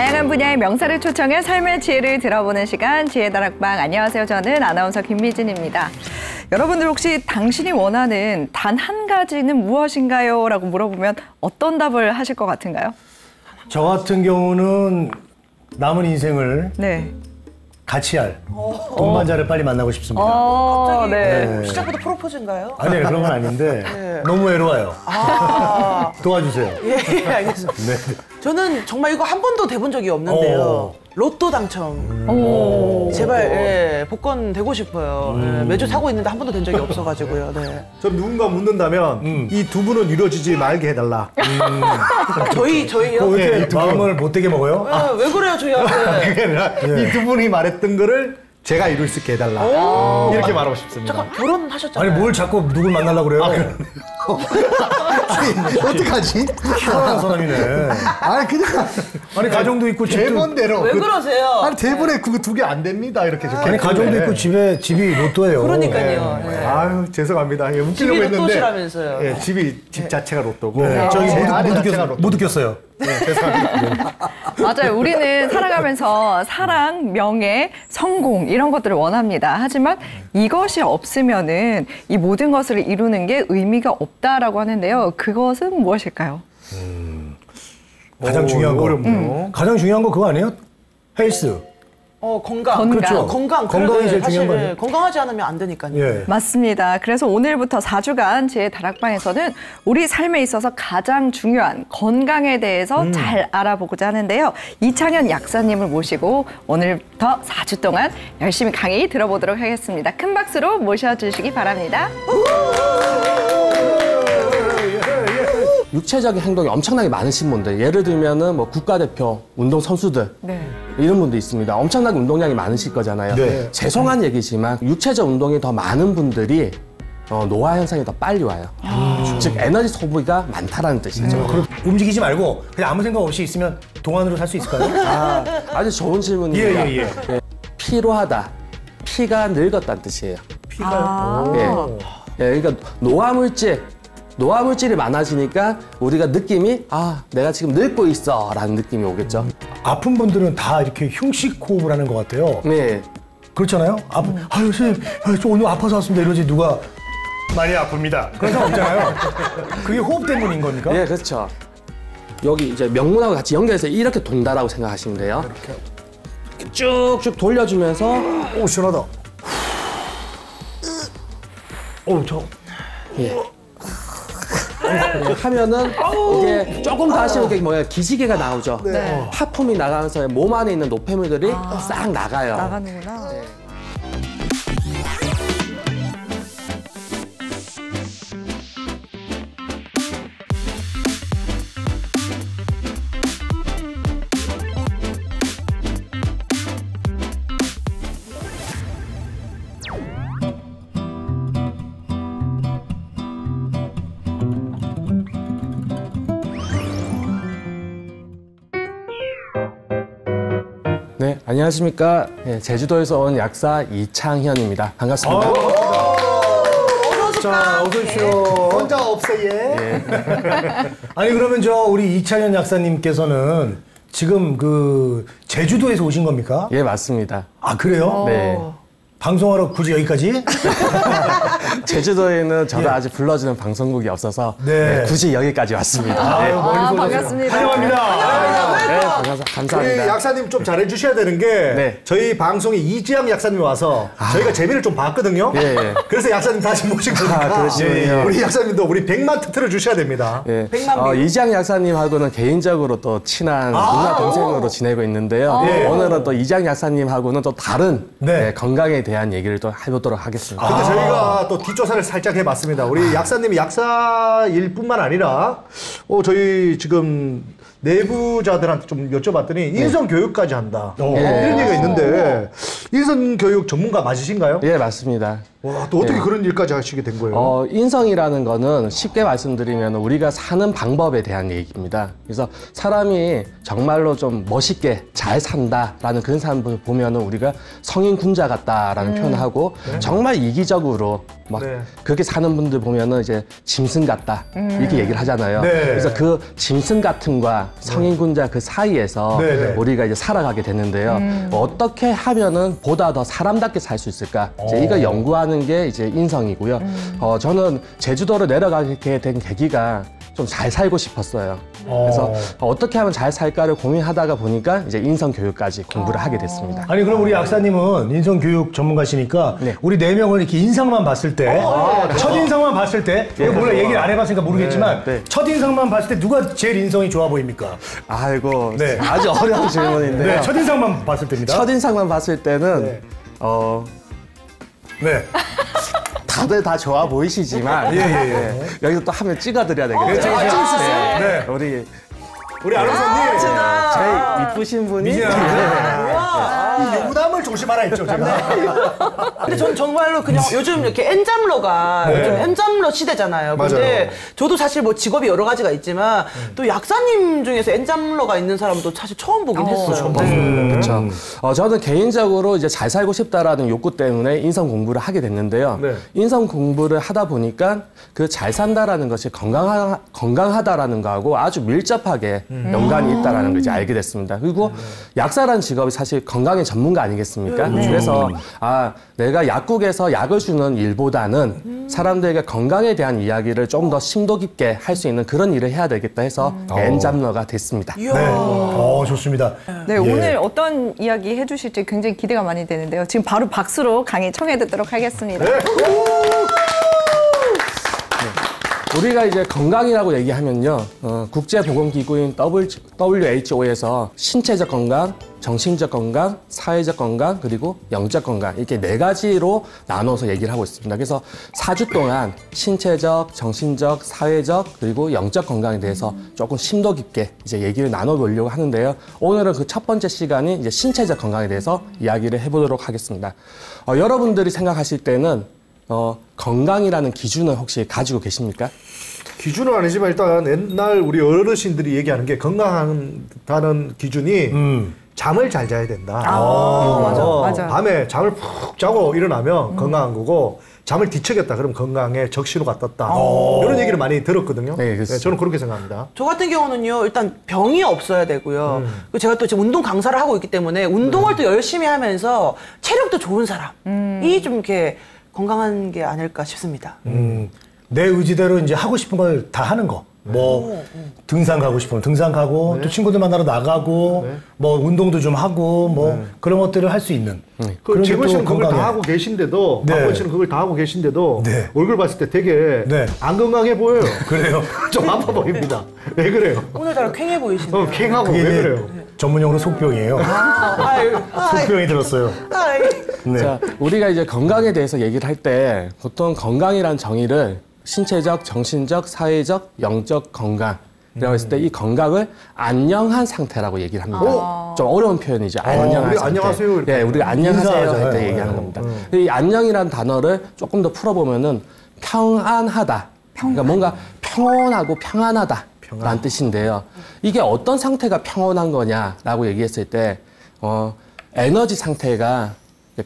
다양한 분야의 명사를 초청해 삶의 지혜를 들어보는 시간, 지혜다락방. 안녕하세요. 저는 아나운서 김미진입니다. 여러분들 혹시 당신이 원하는 단 한 가지는 무엇인가요? 라고 물어보면 어떤 답을 하실 것 같은가요? 저 같은 경우는 남은 인생을 같이 할 동반자를 빨리 만나고 싶습니다. 갑자기 네. 시작부터 프로포즈인가요? 아니요, 그런 건 아닌데 너무 외로워요. 도와주세요. 예, 알겠습니다. 네. 저는 정말 이거 한 번도 돼본 적이 없는데요. 로또 당첨. 제발 복권 되고 싶어요. 매주 사고 있는데 한 번도 된 적이 없어가지고요. 네. 전 누군가 묻는다면 이 두 분은 이루어지지 말게 해달라. 저희요? 왜 마음을 못되게 먹어요? 왜 그래요, 저희한테? 그게 아니라 이 두 분이 말했던 거를 제가 이룰 수 있게 해달라. 이렇게 말하고 싶습니다. 잠깐 결혼하셨잖아요. 아니 뭘 자꾸 누굴 만나려고 그래요? 아니, 어떡하지? 희한한 사람이네. 아니, 그냥. 아니 가정도 있고 집도 대본대로. 왜 그러세요? 아니, 대본에 그거 두 개 안 됩니다. 이렇게 적혀 아니 가정도 있고 집이 로또예요. 그러니까요. 네. 아유, 죄송합니다. 예, 웃기려고 집이 했는데. 로또시라면서요. 예, 집 자체가 로또고. 저기 제 아내 못 자체가 웃겼어요. 로또. 못 웃겼어요. 죄송합니다. 맞아요. 우리는 살아가면서 사랑, 명예, 성공 이런 것들을 원합니다. 하지만 이것이 없으면은 이 모든 것을 이루는 게 의미가 없다라고 하는데요. 그것은 무엇일까요? 가장 중요한 거. 어렵네요. 가장 중요한 거 그거 아니에요? 헬스. 건강. 그렇죠. 건강이 제일 중요한 거 아니에요? 건강하지 않으면 안 되니까요. 예. 맞습니다. 그래서 오늘부터 4주간 제 다락방에서는 우리 삶에 있어서 가장 중요한 건강에 대해서 잘 알아보고자 하는데요. 이창현 약사님을 모시고 오늘부터 4주 동안 열심히 강의 들어보도록 하겠습니다. 큰 박수로 모셔주시기 바랍니다. 육체적인 행동이 엄청나게 많으신 분들, 예를 들면은 뭐 국가대표, 운동선수들 이런 분도 있습니다. 엄청나게 운동량이 많으실 거잖아요. 네. 죄송한 얘기지만 육체적 운동이 더 많은 분들이 노화 현상이 더 빨리 와요. 즉 에너지 소비가 많다라는 뜻이죠. 움직이지 말고 그냥 아무 생각 없이 있으면 동안으로 살 수 있을까요? 아주 좋은 질문입니다. 예. 피로하다, 피가 늙었다는 뜻이에요. 피가요? 그러니까 노화물질이 많아지니까 우리가 느낌이 내가 지금 늙고 있어 라는 느낌이 오겠죠. 아픈 분들은 다 이렇게 흉식 호흡을 하는 것 같아요. 네. 그렇잖아요? 아유, 선생님, 저 오늘 아파서 왔습니다. 이러지 누가 많이 아픕니다. 그런 사람 없잖아요. 그게 호흡 때문인 겁니까? 네, 그렇죠. 여기 이제 명문하고 같이 연결해서 이렇게 돈다라고 생각하시면 돼요. 이렇게 쭉쭉 돌려주면서 오, 시원하다. 하면은 이게 조금 더 하시면 이게 기지개가 나오죠. 하품이 나가면서 몸 안에 있는 노폐물들이 싹 나가요. 나가는구나. 네, 안녕하십니까. 제주도에서 온 약사 이창현입니다. 반갑습니다. 자, 어서 오십시오. 혼자 없어, 얘. 아니, 그러면 우리 이창현 약사님께서는 지금 제주도에서 오신 겁니까? 예, 맞습니다. 아, 그래요? 네. 방송하러 굳이 여기까지? 제주도에는 저를 아직 불러주는 방송국이 없어서 굳이 여기까지 왔습니다. 반갑습니다. 환영합니다. 네, 감사합니다. 우리 약사님 좀 잘해주셔야 되는 게 저희 방송에 이지양 약사님이 와서 저희가 재미를 좀 봤거든요. 그래서 약사님 다시 모신 거니까 그러시군요. 우리 약사님도 우리 100만 터트려 주셔야 됩니다. 이지양 약사님하고는 개인적으로 또 친한 누나 동생으로 지내고 있는데요. 오늘은 또 이지양 약사님하고는 또 다른 건강에 대한 얘기를 또 해보도록 하겠습니다. 근데 저희가 또 뒷조사를 살짝 해봤습니다. 우리 약사님이 약사일 뿐만 아니라 저희 지금 내부자들한테 좀 여쭤봤더니 인성교육까지 한다. 이런 얘기가 있는데 인성교육 전문가 맞으신가요? 예, 맞습니다. 와, 또 어떻게 예. 그런 일까지 하시게 된 거예요? 인성이라는 거는 쉽게 말씀드리면 우리가 사는 방법에 대한 얘기입니다. 그래서 사람이 정말로 좀 멋있게 잘 산다라는 그런 사람을 보면 우리가 성인군자 같다라는 표현을 하고 정말 이기적으로 막 네. 그렇게 사는 분들 보면은 이제 짐승 같다 이렇게 얘기를 하잖아요. 네. 그래서 그 짐승 같음과 성인군자 그 사이에서 네, 네. 우리가 이제 살아가게 되는데요. 어떻게 하면은 보다 더 사람답게 살 수 있을까? 이제 이거 연구하는 게 이제 인성이고요. 저는 제주도로 내려가게 된 계기가 좀 잘 살고 싶었어요. 그래서 어떻게 하면 잘 살까를 고민하다가 보니까 이제 인성 교육까지 공부를 하게 됐습니다. 아니 그럼 우리 약사님은 인성교육 전문가시니까 네. 우리 4명을 이렇게 인상만 봤을 때 첫인상만 봤을 때 이거 몰라 얘기를 안 해봤으니까 모르겠지만 네. 첫인상만 봤을 때 누가 제일 인성이 좋아 보입니까? 아이고, 네. 아주 어려운 질문인데요. 네, 첫인상만 봤을 때입니다. 첫인상만 봤을 때는 네. 네. 다들 다 좋아 보이시지만 예. 여기서 또 한번 찍어드려야 되겠죠. 네. 우리 아나운서님 제일 이쁘신 분이 이 유부남을 조심하라 했죠 제가. 근데 전 정말로 그냥 요즘 이렇게 엔잡러가 요즘 엔잡러 시대잖아요. 근데 맞아요. 저도 사실 뭐 직업이 여러 가지가 있지만 또 약사님 중에서 엔잡러가 있는 사람도 사실 처음 보긴 했어요. 그렇죠. 저는 개인적으로 이제 잘 살고 싶다라는 욕구 때문에 인성 공부를 하게 됐는데요. 네. 인성 공부를 하다 보니까 그 잘 산다라는 것이 건강하다라는 거하고 아주 밀접하게 연관이 있다라는 걸 이제 알게 됐습니다. 그리고 약사라는 직업이 사실 건강의 전문가 아니겠습니까? 그래서 내가 약국에서 약을 주는 일보다는 사람들에게 건강에 대한 이야기를 좀 더 심도 깊게 할 수 있는 그런 일을 해야 되겠다 해서 엔잡러가 됐습니다. 네. 좋습니다. 네, 예. 오늘 어떤 이야기 해주실지 굉장히 기대가 많이 되는데요. 지금 바로 박수로 강의 청해 듣도록 하겠습니다. 우리가 이제 건강이라고 얘기하면요, 국제보건기구인 WHO에서 신체적 건강, 정신적 건강, 사회적 건강, 그리고 영적 건강 이렇게 4가지로 나눠서 얘기를 하고 있습니다. 그래서 4주 동안 신체적, 정신적, 사회적, 그리고 영적 건강에 대해서 조금 심도 깊게 이제 얘기를 나눠보려고 하는데요. 오늘은 그 첫 번째 시간이 이제 신체적 건강에 대해서 이야기를 해보도록 하겠습니다. 여러분들이 생각하실 때는 건강이라는 기준을 혹시 가지고 계십니까? 기준은 아니지만 일단 옛날 우리 어르신들이 얘기하는 게 건강하다는 기준이 잠을 잘 자야 된다. 맞아. 밤에 잠을 푹 자고 일어나면 건강한 거고 잠을 뒤척였다 그러면 건강에 적신호가 떴다. 이런 얘기를 많이 들었거든요. 네, 네, 저는 그렇게 생각합니다. 저 같은 경우는요, 일단 병이 없어야 되고요. 그리고 제가 또 지금 운동 강사를 하고 있기 때문에 운동을 또 열심히 하면서 체력도 좋은 사람이 좀 이렇게 건강한 게 아닐까 싶습니다. 내 의지대로 이제 하고 싶은 걸 다 하는 거. 뭐 등산 가고 싶으면 등산 가고 또 친구들 만나러 나가고 뭐 운동도 좀 하고 뭐 그런 것들을 할 수 있는. 그 게 재건 씨는 또 그걸 건강에. 다 하고 계신데도, 네. 박건 씨는 그걸 다 하고 계신데도 네. 얼굴 봤을 때 되게 네. 안 건강해 보여요. 그래요? 좀 아파 보입니다. 왜 그래요? 오늘따라 쾌해 보이시네요. 캥하고 그게 왜 이제 그래요? 전문용어로 속병이에요. 속병이 들었어요. 네. 자, 우리가 이제 건강에 대해서 얘기를 할 때 보통 건강이란 정의를 신체적, 정신적, 사회적, 영적 건강이라고 했을 때 이 건강을 안녕한 상태라고 얘기를 합니다. 좀 어려운 표현이죠. 안녕한 우리 상태. 안녕하세요 이렇게. 네, 우리가 안녕하세요 할 인사하잖아요. 때 얘기하는 겁니다. 이 안녕이라는 단어를 조금 더 풀어보면은 평안하다. 그러니까 뭔가 평온하고 평안하다라는 뜻인데요. 이게 어떤 상태가 평온한 거냐라고 얘기했을 때 에너지 상태가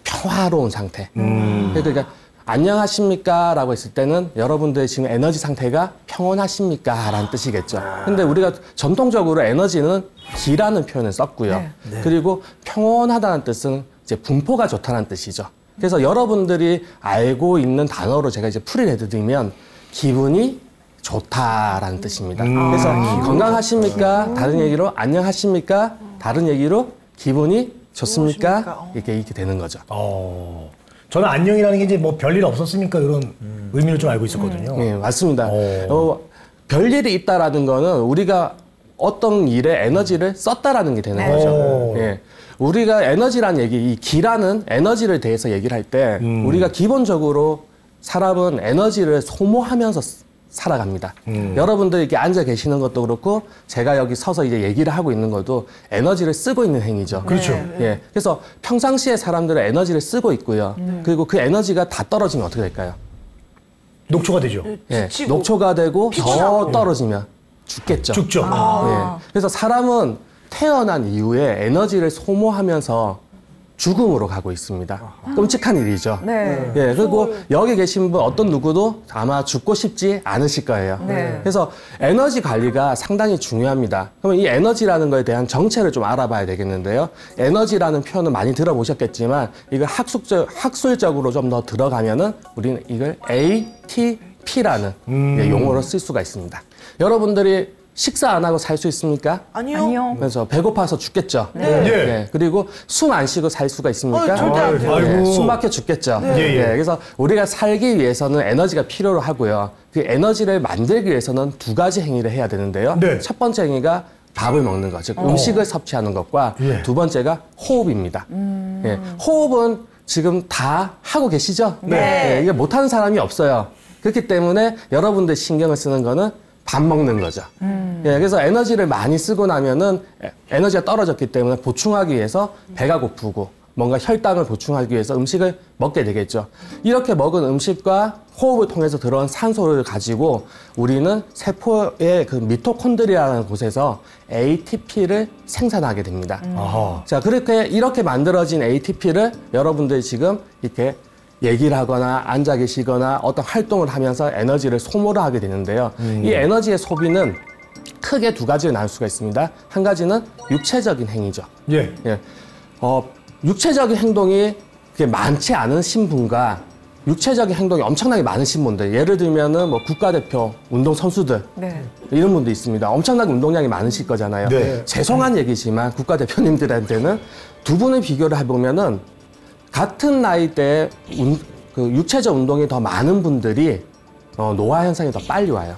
평화로운 상태. 그러니까 안녕하십니까? 라고 했을 때는 여러분들의 지금 에너지 상태가 평온하십니까? 라는 뜻이겠죠. 근데 우리가 전통적으로 에너지는 기라는 표현을 썼고요. 그리고 평온하다는 뜻은 이제 분포가 좋다는 뜻이죠. 그래서 여러분들이 알고 있는 단어로 제가 이제 풀이를 해드리면 기분이 좋다라는 뜻입니다. 그래서 건강하십니까? 다른 얘기로 안녕하십니까? 다른 얘기로 기분이 좋습니까? 이렇게 되는 거죠. 저는 안녕이라는 게 이제 뭐 별일 없었습니까? 이런 의미를 좀 알고 있었거든요. 네, 맞습니다. 별일이 있다라는 거는 우리가 어떤 일에 에너지를 썼다라는 게 되는 거죠. 예. 우리가 에너지라는 얘기, 이 기라는 에너지를 대해서 얘기를 할 때 우리가 기본적으로 사람은 에너지를 소모하면서 살아갑니다. 여러분들 이렇게 앉아 계시는 것도 그렇고 제가 여기 서서 이제 얘기를 하고 있는 것도 에너지를 쓰고 있는 행위죠. 그렇죠. 예. 그래서 평상시에 사람들은 에너지를 쓰고 있고요. 그리고 그 에너지가 다 떨어지면 어떻게 될까요? 녹초가 되죠. 예. 지치고, 녹초가 되고 더 피곤하고. 떨어지면 죽겠죠. 죽죠. 예. 그래서 사람은 태어난 이후에 에너지를 소모하면서 죽음으로 가고 있습니다. 끔찍한 일이죠. 네. 예, 그리고 여기 계신 분 어떤 누구도 아마 죽고 싶지 않으실 거예요. 네. 그래서 에너지 관리가 상당히 중요합니다. 그러면 이 에너지라는 거에 대한 정체를 좀 알아봐야 되겠는데요. 에너지라는 표현은 많이 들어보셨겠지만 이걸 학술적으로 좀 더 들어가면은 우리는 이걸 ATP라는 용어로 쓸 수가 있습니다. 여러분들이 식사 안 하고 살 수 있습니까? 아니요. 그래서 배고파서 죽겠죠. 네. 예. 그리고 숨 안 쉬고 살 수가 있습니까? 절대 안 돼요. 아이고. 예, 숨 막혀 죽겠죠. 예, 예. 그래서 우리가 살기 위해서는 에너지가 필요로 하고요. 그 에너지를 만들기 위해서는 두 가지 행위를 해야 되는데요. 네. 첫 번째 행위가 밥을 먹는 것, 즉 음식을 섭취하는 것과 예. 두 번째가 호흡입니다. 예, 호흡은 지금 다 하고 계시죠? 네. 예, 이게 못하는 사람이 없어요. 그렇기 때문에 여러분들 신경을 쓰는 거는 밥 먹는 거죠. 예, 그래서 에너지를 많이 쓰고 나면은 에너지가 떨어졌기 때문에 보충하기 위해서 배가 고프고 뭔가 혈당을 보충하기 위해서 음식을 먹게 되겠죠. 이렇게 먹은 음식과 호흡을 통해서 들어온 산소를 가지고 우리는 세포의 그 미토콘드리아라는 곳에서 ATP를 생산하게 됩니다. 아하. 자, 이렇게 만들어진 ATP를 여러분들이 지금 이렇게 얘기를 하거나 앉아 계시거나 어떤 활동을 하면서 에너지를 소모를 하게 되는데요. 이 에너지의 소비는 크게 두 가지로 나눌 수가 있습니다. 한 가지는 육체적인 행위죠. 예. 예. 육체적인 행동이 그렇게 많지 않은 신분과 육체적인 행동이 엄청나게 많으신 분들, 예를 들면은 뭐 국가대표 운동선수들, 네. 이런 분도 있습니다. 엄청나게 운동량이 많으실 거잖아요. 네. 죄송한 얘기지만 국가대표님들한테는 두 분을 비교를 해보면은 같은 나이대에 그 육체적 운동이 더 많은 분들이 노화 현상이 더 빨리 와요.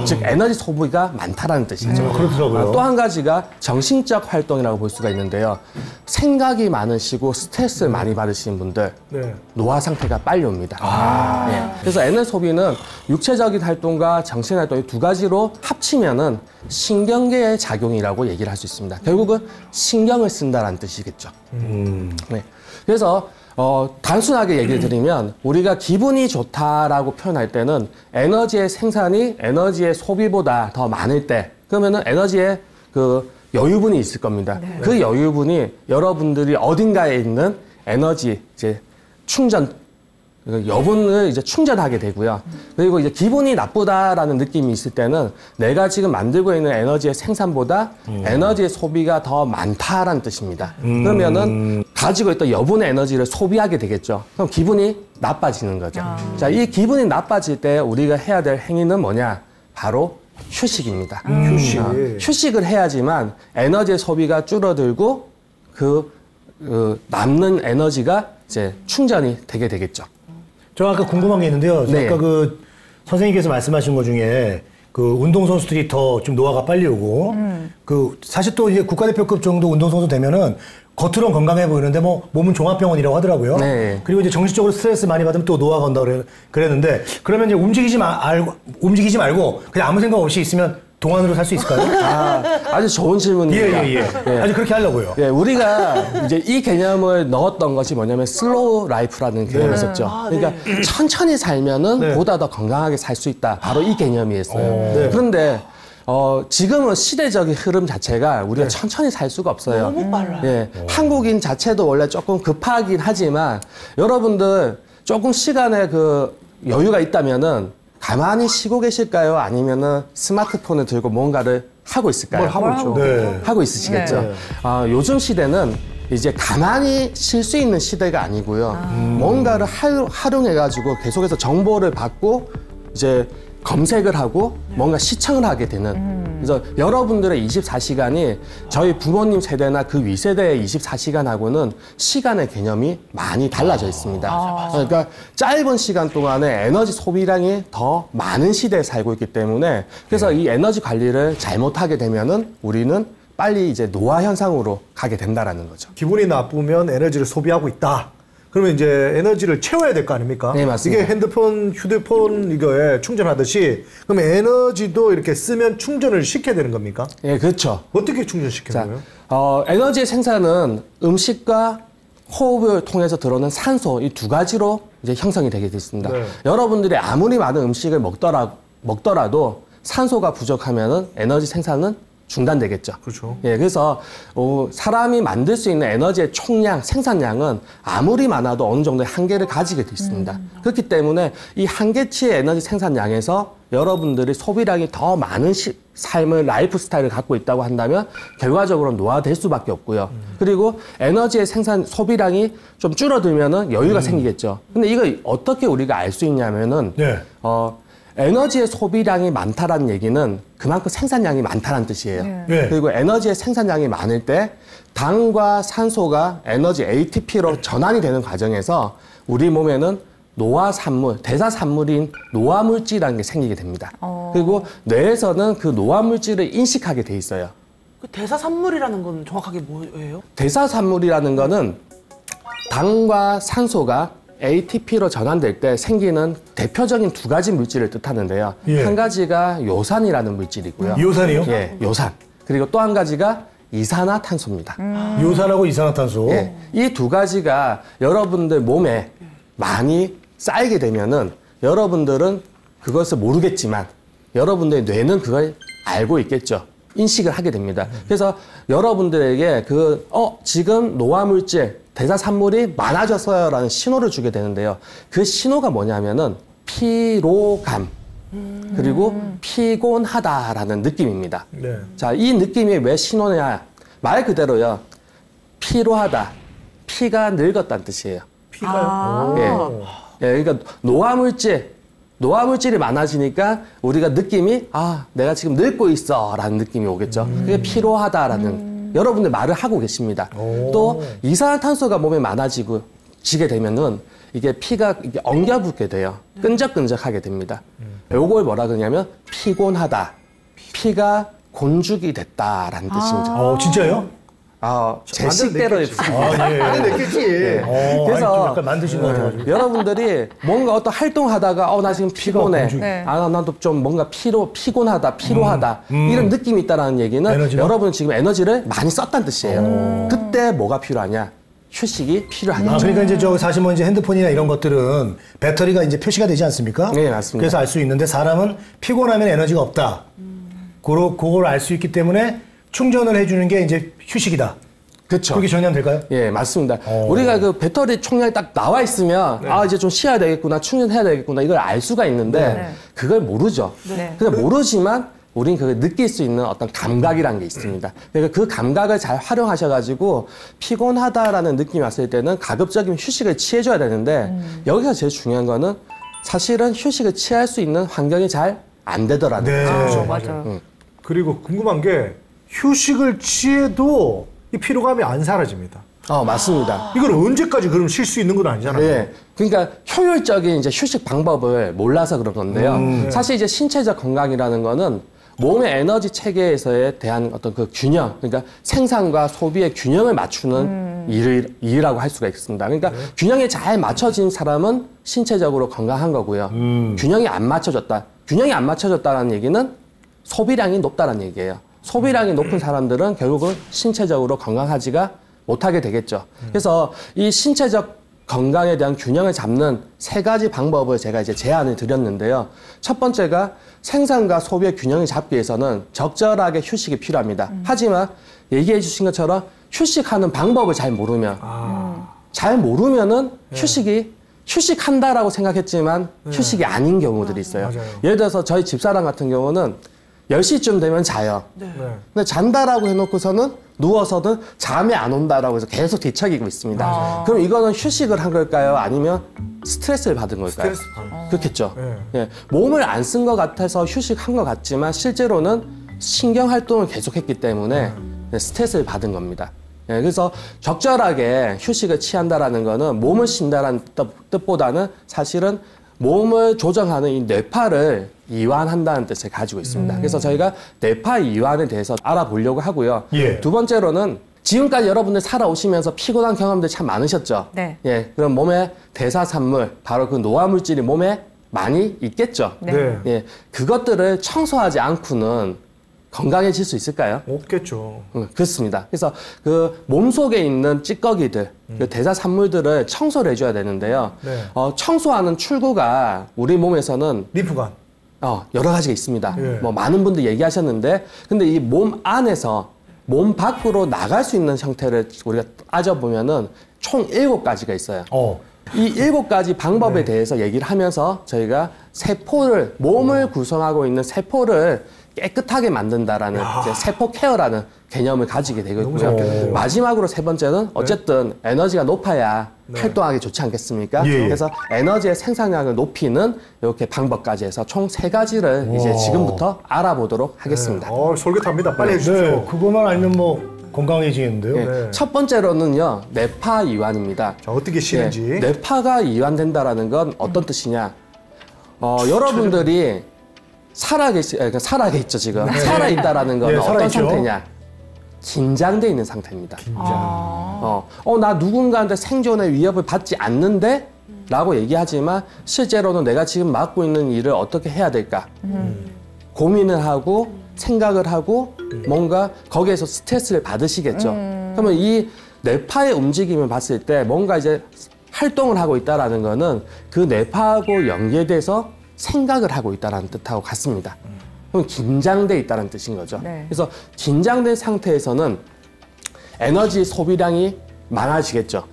즉 에너지 소비가 많다라는 뜻이죠. 그렇더라고요. 또 한 가지가 정신적 활동이라고 볼 수가 있는데요. 생각이 많으시고 스트레스를 많이 받으시는 분들 네. 노화 상태가 빨리 옵니다. 네. 그래서 에너지 소비는 육체적인 활동과 정신 활동 이 두 가지로 합치면은 신경계의 작용이라고 얘기를 할 수 있습니다. 결국은 신경을 쓴다라는 뜻이겠죠. 네. 그래서 단순하게 얘기를 드리면 우리가 기분이 좋다라고 표현할 때는 에너지의 생산이 에너지의 소비보다 더 많을 때 그러면은 에너지의 그 여유분이 있을 겁니다. 네. 그 여유분이 여러분들이 어딘가에 있는 에너지 이제 여분을 이제 충전하게 되고요. 그리고 이제 기분이 나쁘다라는 느낌이 있을 때는 내가 지금 만들고 있는 에너지의 생산보다 에너지의 소비가 더 많다라는 뜻입니다. 그러면은 가지고 있던 여분의 에너지를 소비하게 되겠죠. 그럼 기분이 나빠지는 거죠. 자, 이 기분이 나빠질 때 우리가 해야 될 행위는 뭐냐? 바로 휴식입니다. 휴식. 휴식을 해야지만 에너지의 소비가 줄어들고 남는 에너지가 이제 충전이 되게 되겠죠. 저 아까 궁금한 게 있는데요. 네. 아까 그 선생님께서 말씀하신 것 중에 그 운동선수들이 더 좀 노화가 빨리 오고 그 사실 또 이제 국가대표급 정도 운동선수 되면은 겉으로는 건강해 보이는데 뭐 몸은 종합병원이라고 하더라고요. 네. 그리고 이제 정신적으로 스트레스 많이 받으면 또 노화가 온다고 그랬는데 그러면 이제 움직이지 말고 그냥 아무 생각 없이 있으면 동안으로 살 수 있을까요? 아주 좋은 질문입니다. 예. 아주 그렇게 하려고요. 예, 우리가 이제 이 개념을 넣었던 것이 뭐냐면 슬로우 라이프라는 개념이 있었죠. 그러니까 천천히 살면은 네. 보다 더 건강하게 살 수 있다. 바로 이 개념이었어요. 네. 그런데 지금은 시대적인 흐름 자체가 우리가 천천히 살 수가 없어요. 너무 빨라요. 예, 한국인 자체도 원래 조금 급하긴 하지만 여러분들 조금 시간에 그 여유가 있다면은 가만히 쉬고 계실까요? 아니면은 스마트폰을 들고 뭔가를 하고 있을까요? 뭘 하고 있죠. 네. 하고 있으시겠죠. 네. 요즘 시대는 이제 가만히 쉴 수 있는 시대가 아니고요. 뭔가를 활용해가지고 계속해서 정보를 받고 이제 검색을 하고 뭔가 시청을 하게 되는. 그래서 여러분들의 24시간이 저희 부모님 세대나 그 윗세대의 24시간하고는 시간의 개념이 많이 달라져 있습니다. 그러니까 짧은 시간 동안에 에너지 소비량이 더 많은 시대에 살고 있기 때문에 그래서 이 에너지 관리를 잘못하게 되면은 우리는 빨리 이제 노화 현상으로 가게 된다라는 거죠. 기분이 나쁘면 에너지를 소비하고 있다. 그러면 이제 에너지를 채워야 될 거 아닙니까? 네, 맞습니다. 이게 핸드폰, 휴대폰 이거에 충전하듯이 그럼 에너지도 이렇게 쓰면 충전을 시켜야 되는 겁니까? 예, 그렇죠. 어떻게 충전시키는 자, 거예요? 에너지의 생산은 음식과 호흡을 통해서 들어오는 산소 이 두 가지로 이제 형성이 되게 되어 있습니다. 네. 여러분들이 아무리 많은 음식을 먹더라도 산소가 부족하면은 에너지 생산은 중단되겠죠. 그렇죠. 예, 그래서 사람이 만들 수 있는 에너지의 총량, 생산량은 아무리 많아도 어느 정도의 한계를 가지게 돼 있습니다. 그렇기 때문에 이 한계치의 에너지 생산량에서 여러분들이 소비량이 더 많은 삶을, 라이프 스타일을 갖고 있다고 한다면 결과적으로 노화될 수밖에 없고요. 그리고 에너지의 소비량이 좀 줄어들면은 여유가 생기겠죠. 근데 이거 어떻게 우리가 알 수 있냐면은, 네. 에너지의 소비량이 많다라는 얘기는 그만큼 생산량이 많다는 뜻이에요. 네. 그리고 에너지의 생산량이 많을 때 당과 산소가 에너지 ATP로 전환이 되는 과정에서 우리 몸에는 노화산물, 대사산물인 노화물질이라는 게 생기게 됩니다. 그리고 뇌에서는 그 노화물질을 인식하게 돼 있어요. 그 대사산물이라는 건 정확하게 뭐예요? 대사산물이라는 거는 당과 산소가 ATP로 전환될 때 생기는 대표적인 두 가지 물질을 뜻하는데요. 예. 한 가지가 요산이라는 물질이고요. 요산이요? 예, 요산. 그리고 또 한 가지가 이산화탄소입니다. 요산하고 이산화탄소. 예, 이 두 가지가 여러분들 몸에 많이 쌓이게 되면은 여러분들은 그것을 모르겠지만 여러분들의 뇌는 그걸 알고 있겠죠. 인식을 하게 됩니다. 그래서 여러분들에게 지금 노화물질, 대사산물이 많아졌어요라는 신호를 주게 되는데요. 그 신호가 뭐냐면은 피로감, 그리고 피곤하다라는 느낌입니다. 네. 자, 이 느낌이 왜 신호냐? 말 그대로요. 피로하다. 피가 늙었다는 뜻이에요. 피가요? 예, 그러니까 노화물질이 많아지니까 우리가 느낌이 내가 지금 늙고 있어라는 느낌이 오겠죠. 그게 피로하다라는 여러분들 말을 하고 계십니다. 또 이산화탄소가 몸에 지게 되면은 이게 피가 이게 엉겨붙게 돼요. 끈적끈적하게 됩니다. 요걸 뭐라 그러냐면 피곤하다. 피가 곤죽이 됐다라는 뜻입니다. 진짜요? 제 식대로 예. 냈겠지. 그래서 좀 약간 만드신 것 같아가지고. 여러분들이 뭔가 어떤 활동하다가 나 지금 피곤해. 네. 나도 좀 뭔가 피곤하다, 피로하다 이런 느낌이 있다라는 얘기는 에너지로? 여러분 지금 에너지를 많이 썼다는 뜻이에요. 그때 뭐가 필요하냐? 휴식이 필요하겠죠. 그러니까 이제 사실 뭐 이제 핸드폰이나 이런 것들은 배터리가 이제 표시가 되지 않습니까? 네, 맞습니다. 그래서 알 수 있는데 사람은 피곤하면 에너지가 없다. 그걸 알 수 있기 때문에 충전을 해주는 게 이제 휴식이다. 그렇죠. 그렇게 정리하면 될까요? 예, 맞습니다. 우리가 그 배터리 총량이 딱 나와 있으면 이제 좀 쉬어야 되겠구나, 충전해야 되겠구나 이걸 알 수가 있는데 그걸 모르죠. 네. 근데 모르지만 우린 그걸 느낄 수 있는 어떤 감각이라는 게 있습니다. 그러니까 그 감각을 잘 활용하셔가지고 피곤하다라는 느낌이 왔을 때는 가급적이면 휴식을 취해줘야 되는데 여기서 제일 중요한 거는 사실은 휴식을 취할 수 있는 환경이 잘 안 되더라는 네. 거죠. 맞아요. 그리고 궁금한 게 휴식을 취해도 이 피로감이 안 사라집니다. 맞습니다. 이걸 언제까지 그럼 쉴 수 있는 건 아니잖아요. 예. 그러니까 효율적인 이제 휴식 방법을 몰라서 그런 건데요. 사실 이제 신체적 건강이라는 거는 몸의 에너지 체계에서에 대한 어떤 그 균형, 그러니까 생산과 소비의 균형을 맞추는 일이라고 할 수가 있습니다. 그러니까 균형이 잘 맞춰진 사람은 신체적으로 건강한 거고요. 균형이 안 맞춰졌다. 균형이 안 맞춰졌다는 얘기는 소비량이 높다는 얘기예요. 소비량이 높은 사람들은 결국은 신체적으로 건강하지가 못하게 되겠죠. 그래서 이 신체적 건강에 대한 균형을 잡는 세 가지 방법을 제가 이제 제안을 드렸는데요. 첫 번째가 생산과 소비의 균형을 잡기 위해서는 적절하게 휴식이 필요합니다. 하지만 얘기해 주신 것처럼 휴식하는 방법을 잘 모르면 휴식한다라고 생각했지만 휴식이 아닌 경우들이 있어요. 맞아요. 예를 들어서 저희 집사람 같은 경우는 10시쯤 되면 자요. 근데 잔다라고 해놓고서는 누워서는 잠이 안 온다라고 해서 계속 뒤척이고 있습니다. 그럼 이거는 휴식을 한 걸까요? 아니면 스트레스를 받은 걸까요? 그렇겠죠. 예. 몸을 안 쓴 것 같아서 휴식한 것 같지만 실제로는 신경 활동을 계속했기 때문에 스트레스를 받은 겁니다. 예, 그래서 적절하게 휴식을 취한다라는 거는 몸을 쉰다라는 뜻보다는 사실은 몸을 조정하는 이 뇌파를 이완한다는 뜻을 가지고 있습니다. 그래서 저희가 뇌파 이완에 대해서 알아보려고 하고요. 예. 두 번째로는 지금까지 여러분들 살아오시면서 피곤한 경험들 참 많으셨죠? 네. 예, 그럼 몸에 대사산물, 바로 그 노화물질이 몸에 많이 있겠죠? 네. 예, 그것들을 청소하지 않고는 건강해질 수 있을까요? 없겠죠. 그렇습니다. 그래서 그 몸속에 있는 찌꺼기들, 그 대사산물들을 청소를 해줘야 되는데요. 네. 청소하는 출구가 우리 몸에서는 림프관. 여러 가지가 있습니다. 예. 뭐 많은 분들 얘기하셨는데, 근데 이 몸 안에서 몸 밖으로 나갈 수 있는 형태를 우리가 따져보면은 총 7가지가 있어요. 이 7가지 방법에 대해서 얘기를 하면서 저희가 세포를, 몸을 구성하고 있는 세포를 깨끗하게 만든다라는 이제 세포 케어라는 개념을 가지게 되고 있고요. 마지막으로 3번째는 어쨌든 에너지가 높아야 활동하기 좋지 않겠습니까? 예. 그래서 에너지의 생산량을 높이는 이렇게 방법까지 해서 총 3가지를 이제 지금부터 알아보도록 하겠습니다. 솔깃합니다. 빨리 해주십시오. 네, 그것만 알면 뭐 건강해지겠는데요. 예. 네. 첫 번째로는요, 뇌파 이완입니다. 자, 어떻게 쉬는지. 뇌파가 이완된다라는 건 어떤 뜻이냐? 여러분들이 살아계시죠, 지금. 살아있다라는 건 어떤 살아있죠. 상태냐? 긴장돼 있는 상태입니다. 나 누군가한테 생존의 위협을 받지 않는데? 라고 얘기하지만 실제로는 내가 지금 맡고 있는 일을 어떻게 해야 될까? 고민을 하고 생각을 하고 뭔가 거기에서 스트레스를 받으시겠죠. 그러면 이 뇌파의 움직임을 봤을 때 뭔가 이제 활동을 하고 있다라는 거는 그 뇌파하고 연계돼서 생각을 하고 있다는 뜻하고 같습니다. 그럼 긴장돼 있다는 뜻인 거죠. 네. 그래서 긴장된 상태에서는 에너지 소비량이 많아지겠죠.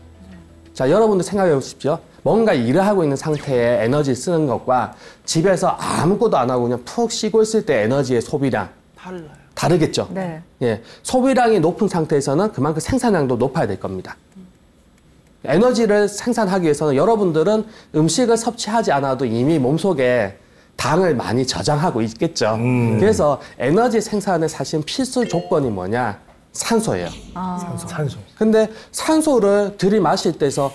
자, 여러분들 생각해 보십시오. 뭔가 일을 하고 있는 상태에 에너지 쓰는 것과 집에서 아무것도 안 하고 그냥 푹 쉬고 있을 때 에너지의 소비량 달라요. 다르겠죠. 네. 예, 소비량이 높은 상태에서는 그만큼 생산량도 높아야 될 겁니다. 에너지를 생산하기 위해서는 여러분들은 음식을 섭취하지 않아도 이미 몸속에 당을 많이 저장하고 있겠죠. 그래서 에너지 생산의 사실 필수 조건이 뭐냐? 산소예요. 산소. 근데 산소를 들이마실 때서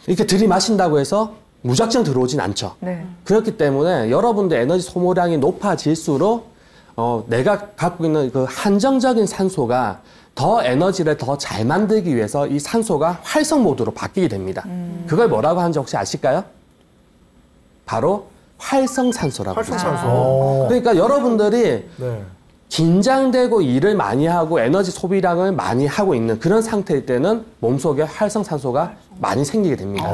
이렇게 들이마신다고 해서 무작정 들어오진 않죠. 네. 그렇기 때문에 여러분들 에너지 소모량이 높아질수록 내가 갖고 있는 그 한정적인 산소가 더 에너지를 더 잘 만들기 위해서 이 산소가 활성 모드로 바뀌게 됩니다. 그걸 뭐라고 하는지 혹시 아실까요? 바로 활성산소라고 합니다. 활성산소. 그러니까 여러분들이 네. 긴장되고 일을 많이 하고 에너지 소비량을 많이 하고 있는 그런 상태일 때는 몸속에 활성산소가 많이 생기게 됩니다.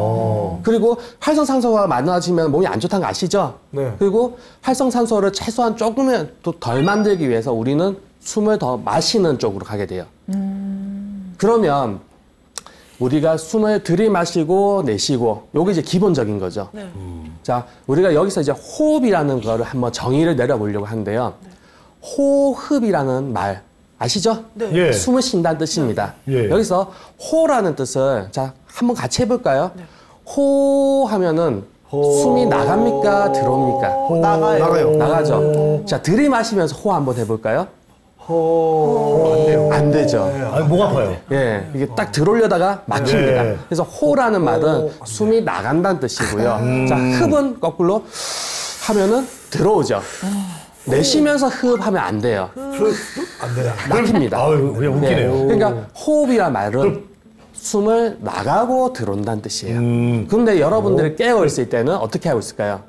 그리고 활성산소가 많아지면 몸이 안 좋다는 거 아시죠? 네. 그리고 활성산소를 최소한 조금은 또 덜 만들기 위해서 우리는 숨을 더 마시는 쪽으로 가게 돼요. 그러면 우리가 숨을 들이마시고 내쉬고 요게 이제 기본적인 거죠. 네. 자, 우리가 여기서 이제 호흡이라는 거를 한번 정의를 내려보려고 하는데요. 호흡이라는 말 아시죠? 네. 예. 숨을 쉰다는 뜻입니다. 예. 여기서 호라는 뜻을 자 한번 같이 해볼까요? 호 하면은 숨이 나갑니까 들어옵니까? 나가요. 나가죠. 자 들이마시면서 호 한번 해볼까요? 안 돼요. 안 되죠. 아니, 목 아파요. 예, 이게 딱 들어올려다가 막힙니다. 네. 그래서 호라는 말은 숨이 나간다는 뜻이고요. 자, 흡은 거꾸로 하면은 들어오죠. 내쉬면서 흡하면 안 돼요. 안 돼요. 막힙니다. 아유, 그냥 웃기네요. 그러니까 호흡이란 말은 숨을 나가고 들어온다는 뜻이에요. 근데 여러분들이 깨어 있을 때는 어떻게 하고 있을까요?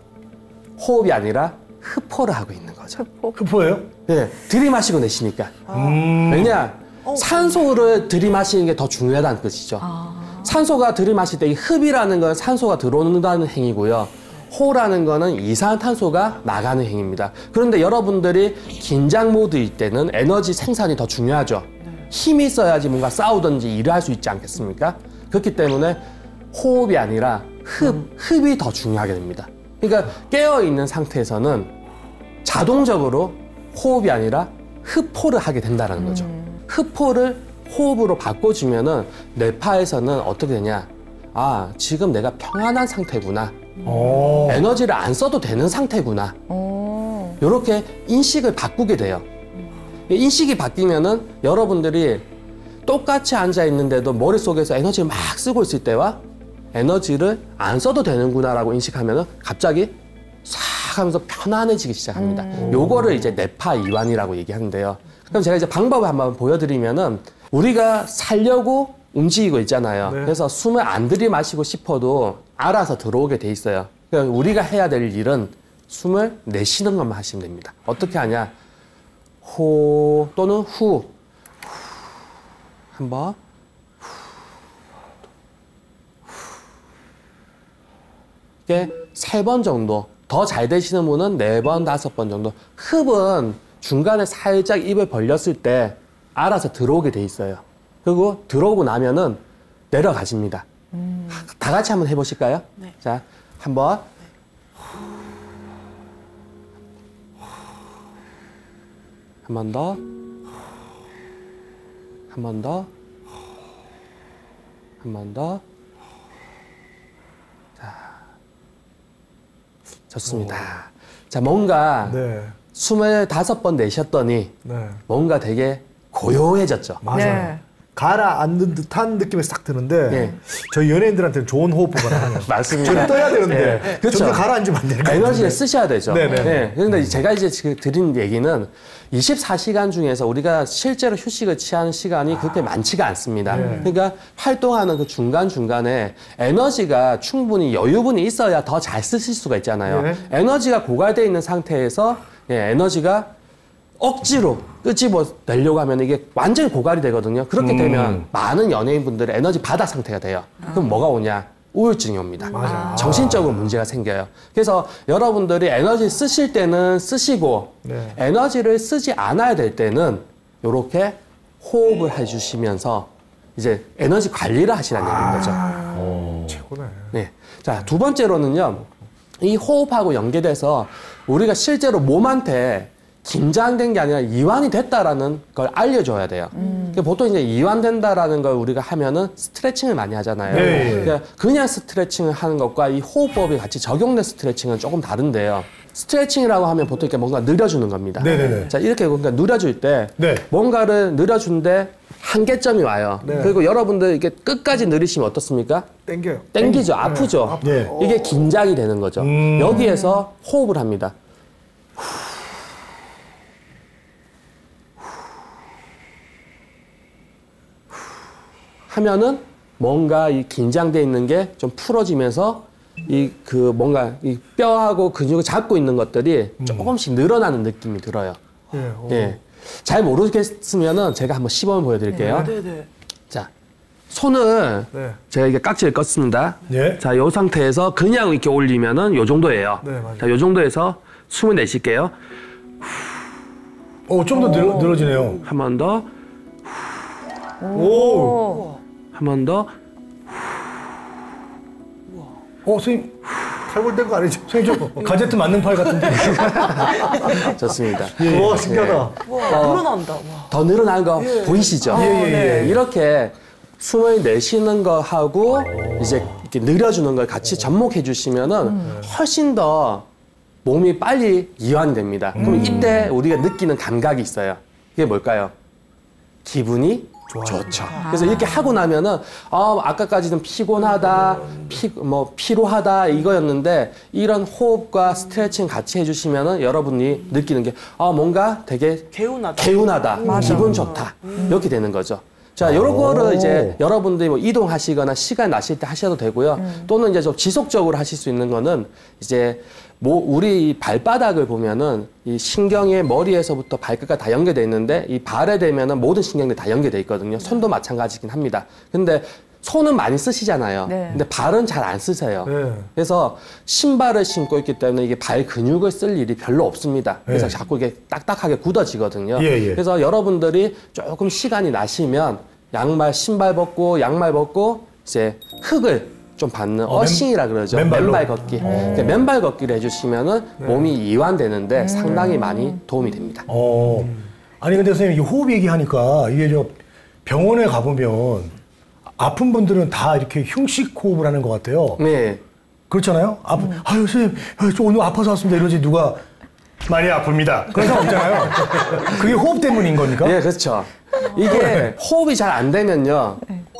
호흡이 아니라 흡호를 하고 있는 거죠. 흡포예요? 네, 들이마시고 내쉬니까. 왜냐? 산소를 들이마시는 게 더 중요하다는 뜻이죠. 산소가 들이마실 때 이 흡이라는 건 산소가 들어온다는 행위고요. 호라는 거는 이산화탄소가 나가는 행위입니다. 그런데 여러분들이 긴장 모드일 때는 에너지 생산이 더 중요하죠. 힘이 있어야지 뭔가 싸우든지 일을 할 수 있지 않겠습니까? 그렇기 때문에 호흡이 아니라 흡이 더 중요하게 됩니다. 그러니까 깨어있는 상태에서는 자동적으로 호흡이 아니라 흡호를 하게 된다는 거죠. 흡호를 호흡으로 바꿔주면은 뇌파에서는 어떻게 되냐? 아, 지금 내가 평안한 상태구나. 에너지를 안 써도 되는 상태구나. 이렇게 인식을 바꾸게 돼요. 인식이 바뀌면은 여러분들이 똑같이 앉아 있는데도 머릿속에서 에너지를 막 쓰고 있을 때와 에너지를 안 써도 되는구나라고 인식하면은 갑자기 싹 하면서 편안해지기 시작합니다. 요거를 이제 뇌파 이완이라고 얘기하는데요. 그럼 제가 이제 방법을 한번 보여드리면은 우리가 살려고 움직이고 있잖아요. 네. 그래서 숨을 안 들이마시고 싶어도 알아서 들어오게 돼 있어요. 그러니까 우리가 해야 될 일은 숨을 내쉬는 것만 하시면 됩니다. 어떻게 하냐? 호 또는 후. 한번. 이게 3번 정도. 더 잘 되시는 분은 4번, 5번 정도. 흡은 중간에 살짝 입을 벌렸을 때 알아서 들어오게 돼 있어요. 그리고 들어오고 나면은 내려가십니다. 다 같이 한번 해보실까요? 네. 자, 한번. 한 번 더. 한 번 더. 한 번 더. 자, 좋습니다. 자, 뭔가 네. 25번 내셨더니 네. 뭔가 되게 고요해졌죠. 맞아요. 네. 가라앉는 듯한 느낌이 싹 드는데 네. 저희 연예인들한테는 좋은 호흡법이거든요. 맞습니다. 저는 떠야 되는데 네. 그렇죠. 좀 더 가라앉으면 안 되는 거 에너지를 쓰셔야 되죠. 네네. 네. 그런데 제가 이제 지금 드린 얘기는 24시간 중에서 우리가 실제로 휴식을 취하는 시간이 그렇게 많지가 않습니다. 그러니까 활동하는 그 중간중간에 에너지가 충분히 여유분이 있어야 더 잘 쓰실 수가 있잖아요. 네. 에너지가 고갈되어 있는 상태에서 에너지가 억지로 끄집어내려고 하면 이게 완전히 고갈이 되거든요. 그렇게 되면 많은 연예인분들의 에너지 바닥 상태가 돼요. 그럼 뭐가 오냐? 우울증이 옵니다. 맞아요. 정신적으로 문제가 생겨요. 그래서 여러분들이 에너지 쓰실 때는 쓰시고 네. 에너지를 쓰지 않아야 될 때는 이렇게 호흡을 해주시면서 이제 에너지 관리를 하시라는 얘기인 거죠. 최고네. 네. 자, 두 번째로는요. 이 호흡하고 연계돼서 우리가 실제로 몸한테 긴장된 게 아니라 이완이 됐다라는 걸 알려줘야 돼요. 그러니까 보통 이제 이완된다라는 걸 우리가 하면은 스트레칭을 많이 하잖아요. 네. 그러니까 그냥 스트레칭을 하는 것과 이 호흡법이 같이 적용된 스트레칭은 조금 다른데요. 스트레칭이라고 하면 보통 이렇게 뭔가 늘려주는 겁니다. 네네네. 자, 이렇게 그러니까 늘려줄 때 네. 뭔가를 늘려준데 한계점이 와요. 네. 그리고 여러분들 이렇게 끝까지 늘리시면 어떻습니까? 땡겨요. 땡기죠. 아프죠. 네. 이게 긴장이 되는 거죠. 여기에서 호흡을 합니다. 하면은 뭔가 이 긴장돼 있는 게 좀 풀어지면서 이 그 뭔가 이 뼈하고 근육을 잡고 있는 것들이 조금씩 늘어나는 느낌이 들어요. 예. 예. 잘 모르겠으면은 제가 한번 시범을 보여드릴게요. 네네. 자, 손을 네. 제가 이게 깍지를 껐습니다. 예. 자, 요 상태에서 그냥 이렇게 올리면은 요 정도예요. 네, 맞아요. 자, 요 정도에서 숨을 내쉴게요. 좀 더 늘어지네요. 한 번 더, 오. 한 번 더. 선생님, 탈골된 거 아니죠? 선생님 좀 가제트 맞는 팔 같은데. 좋습니다. 와, 신기하다. 와, 늘어난다. 와. 더 늘어나는 거 보이시죠? 예. 이렇게 숨을 내쉬는 거 하고 이제 이렇게 늘려주는 걸 같이 접목해 주시면은 훨씬 더 몸이 빨리 이완이 됩니다. 그럼 이때 우리가 느끼는 감각이 있어요. 이게 뭘까요? 기분이 좋죠. 그래서 이렇게 하고 나면은 아까까지는 피곤하다, 피로하다 이거였는데 이런 호흡과 스트레칭 같이 해주시면은 여러분이 느끼는 게 뭔가 되게 개운하다, 기분 좋다 이렇게 되는 거죠. 자, 요런 거를 이제 여러분들이 뭐 이동하시거나 시간 나실 때 하셔도 되고요. 또는 이제 좀 지속적으로 하실 수 있는 거는 이제 우리 발바닥을 보면은 이 신경이 머리에서부터 발끝까지 다 연결돼 있는데 이 발에 대면은 모든 신경들이 다 연결돼 있거든요. 손도 마찬가지긴 합니다. 근데 손은 많이 쓰시잖아요. 네. 근데 발은 잘 안 쓰세요. 네. 그래서 신발을 신고 있기 때문에 이게 발 근육을 쓸 일이 별로 없습니다. 그래서 네. 자꾸 이게 딱딱하게 굳어지거든요. 예. 그래서 여러분들이 조금 시간이 나시면 신발 벗고 양말 벗고 이제 흙을 좀 받는 어싱이라 그러죠. 맨발로? 맨발 걷기. 그러니까 맨발 걷기를 해주시면은 몸이 이완되는데 상당히 많이 도움이 됩니다. 아니 근데 선생님 이 호흡 얘기하니까 이게 병원에 가보면 아픈 분들은 다 이렇게 흉식 호흡을 하는 것 같아요. 네. 그렇잖아요. 아유 선생님, 저 오늘 아파서 왔습니다. 이러지 누가 많이 아픕니다. 그런 사람 없잖아요. 그게 호흡 때문인 겁니까? 네, 그렇죠. 이게 호흡이 잘 안 되면요.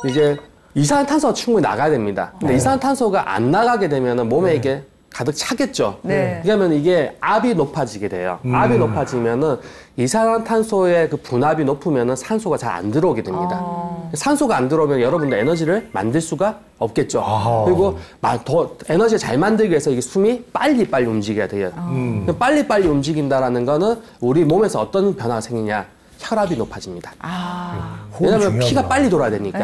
이제 이산화탄소가 충분히 나가야 됩니다. 근데 이산화탄소가 안 나가게 되면은 몸에 이게 가득 차겠죠. 네. 그러면 이게 압이 높아지게 돼요. 압이 높아지면은 이산화탄소의 그 분압이 높으면은 산소가 잘 안 들어오게 됩니다. 산소가 안 들어오면 여러분들 에너지를 만들 수가 없겠죠. 그리고 더 에너지를 잘 만들기 위해서 이게 숨이 빨리빨리 움직여야 돼요. 빨리빨리 움직인다라는 거는 우리 몸에서 어떤 변화가 생기냐? 혈압이 높아집니다. 왜냐하면 피가 빨리 돌아야 되니까.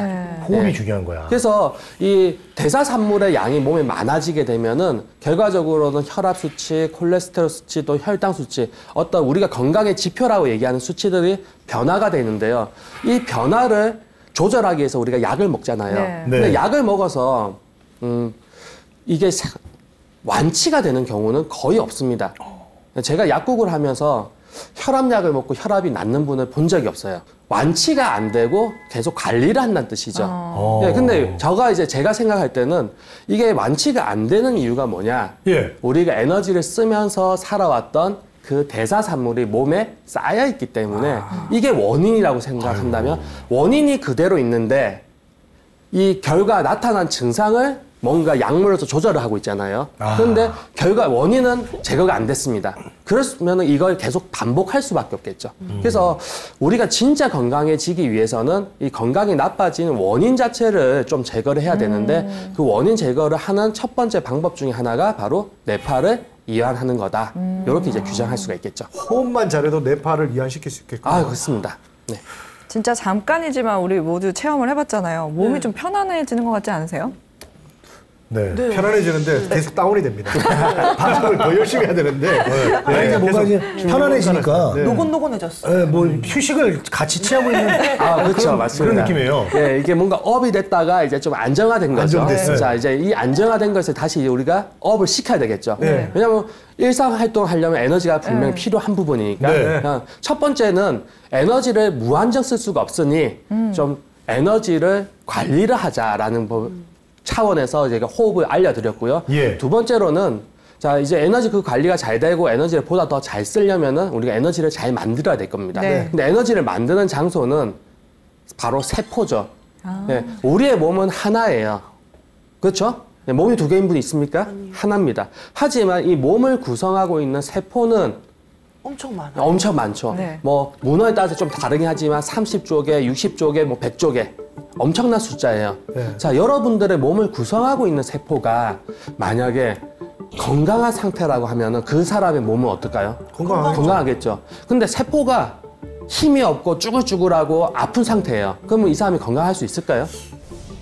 호흡이 중요한 거야. 그래서 이 대사산물의 양이 몸에 많아지게 되면은 결과적으로는 혈압 수치, 콜레스테롤 수치, 또 혈당 수치, 어떤 우리가 건강의 지표라고 얘기하는 수치들이 변화가 되는데요. 이 변화를 조절하기 위해서 우리가 약을 먹잖아요. 네. 근데 네. 약을 먹어서 이게 완치가 되는 경우는 거의 없습니다. 제가 약국을 하면서 혈압약을 먹고 혈압이 낮는 분을 본 적이 없어요. 완치가 안 되고 계속 관리를 한다는 뜻이죠. 예, 근데 제가 생각할 때는 이게 완치가 안 되는 이유가 뭐냐? 예. 우리가 에너지를 쓰면서 살아왔던 그 대사산물이 몸에 쌓여 있기 때문에 이게 원인이라고 생각한다면 원인이 그대로 있는데 이 결과 나타난 증상을 뭔가 약물로서 조절을 하고 있잖아요. 그런데 원인은 제거가 안 됐습니다. 그렇으면 이걸 계속 반복할 수밖에 없겠죠. 그래서 우리가 진짜 건강해지기 위해서는 이 건강이 나빠지는 원인 자체를 좀 제거를 해야 되는데 그 원인 제거를 하는 첫 번째 방법 중에 하나가 바로 뇌파를 이완하는 거다. 이렇게 이제 규정할 수가 있겠죠. 호흡만 잘해도 뇌파를 이완시킬 수 있겠군요. 그렇습니다. 네. 진짜 잠깐이지만 우리 모두 체험을 해봤잖아요. 몸이 좀 편안해지는 것 같지 않으세요? 네. 편안해지는데 계속 다운이 됩니다. 방송을 더 열심히 해야 되는데. 아니, 이제 뭔가 이제 편안해지니까. 네. 노곤노곤해졌어. 네, 뭐 휴식을 같이 취하고 있는 그렇죠. 맞습니다. 그런 느낌이에요. 예, 이게 뭔가 업이 됐다가 이제 좀 안정화된 거죠. 안정됐어요. 자, 이제 이 안정화된 것을 다시 이제 우리가 업을 시켜야 되겠죠. 네. 왜냐하면 일상 활동을 하려면 에너지가 분명히 필요한 부분이니까. 네. 그냥 첫 번째는 에너지를 무한정 쓸 수가 없으니 좀 에너지를 관리를 하자라는 차원에서 제가 호흡을 알려드렸고요. 예. 두 번째로는 자, 이제 에너지 그 관리가 잘 되고 에너지를 보다 더 잘 쓰려면은 우리가 에너지를 잘 만들어야 될 겁니다. 네. 근데 에너지를 만드는 장소는 바로 세포죠. 네, 우리의 몸은 하나예요. 그렇죠? 네, 몸이 두 개인 분이 있습니까? 하나입니다. 하지만 이 몸을 구성하고 있는 세포는 엄청 많아. 엄청 많죠. 네. 뭐 문화에 따라서 좀 다르긴 하지만 30조 개, 60조 개, 뭐 100조 개. 엄청난 숫자예요. 네. 자, 여러분들의 몸을 구성하고 있는 세포가 만약에 건강한 상태라고 하면은 그 사람의 몸은 어떨까요? 건강하겠죠. 근데 세포가 힘이 없고 쭈글쭈글하고 아픈 상태예요. 그러면 이 사람이 건강할 수 있을까요?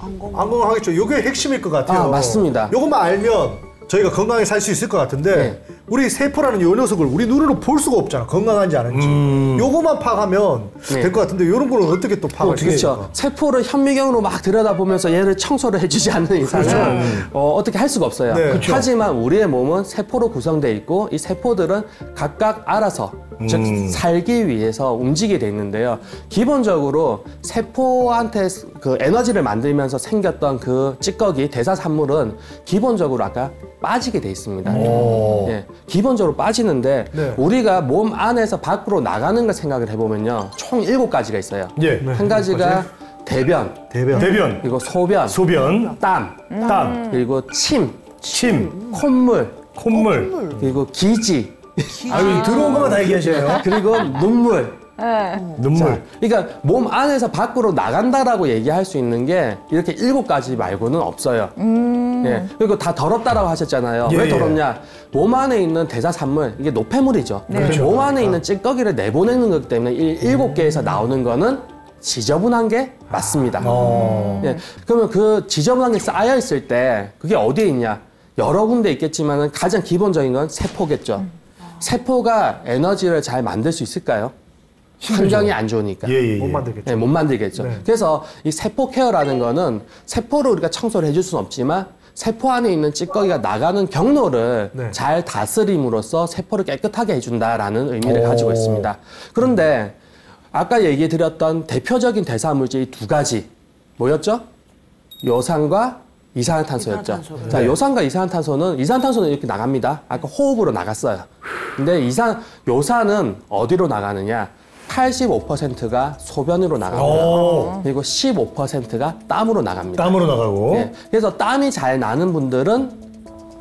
안 건강. 안 건강하겠죠. 이게 핵심일 것 같아요. 맞습니다. 이것만 알면 저희가 건강하게 살 수 있을 것 같은데 네. 우리 세포라는 이 녀석을 우리 눈으로 볼 수가 없잖아. 건강한지 아닌지. 요거만 파악하면 네. 될 것 같은데 이런 거는 어떻게 또 파악을 해야 그렇죠. 됩니까? 세포를 현미경으로 막 들여다보면서 얘를 청소를 해주지 않는 이상은 어떻게 할 수가 없어요. 네. 그렇죠. 하지만 우리의 몸은 세포로 구성되어 있고 이 세포들은 각각 알아서 즉 살기 위해서 움직이게 돼 있는데요. 기본적으로 세포한테 그 에너지를 만들면서 생겼던 그 찌꺼기 대사산물은 기본적으로 아까 빠지게 돼 있습니다. 예, 기본적으로 빠지는데 네. 우리가 몸 안에서 밖으로 나가는 걸 생각을 해보면요. 총 7가지가 있어요. 예. 한 가지가 대변, 대변, 그리고 소변, 소변, 땀, 땀, 그리고 침, 콧물, 그리고 기지, 아유, 들어온 것만 다 얘기하시네요. 그리고 눈물. 눈물. 그러니까 몸 안에서 밖으로 나간다라고 얘기할 수 있는 게 이렇게 7가지 말고는 없어요. 예. 그리고 다 더럽다라고 하셨잖아요. 예, 왜 예. 더럽냐? 몸 안에 있는 대사산물, 이게 노폐물이죠. 그렇죠. 몸 안에 있는 찌꺼기를 내보내는 거기 때문에 7개에서 나오는 거는 지저분한 게 맞습니다. 예. 그러면 그 지저분한 게 쌓여 있을 때 그게 어디에 있냐? 여러 군데 있겠지만 가장 기본적인 건 세포겠죠. 세포가 에너지를 잘 만들 수 있을까요? 환경이 안 좋으니까. 못 만들겠죠. 네, 못 만들겠죠. 네. 그래서 이 세포 케어라는 거는 세포를 우리가 청소를 해줄 수는 없지만 세포 안에 있는 찌꺼기가 나가는 경로를 네. 잘 다스림으로써 세포를 깨끗하게 해준다라는 의미를 가지고 있습니다. 그런데 아까 얘기 드렸던 대표적인 대사물질이 2가지 뭐였죠? 요산과 이산화탄소였죠. 이산화탄소. 자, 요산과 이산화탄소는 이렇게 나갑니다. 아까 호흡으로 나갔어요. 근데 요산은 어디로 나가느냐? 85%가 소변으로 나가고요. 그리고 15%가 땀으로 나갑니다. 땀으로 나가고. 예, 그래서 땀이 잘 나는 분들은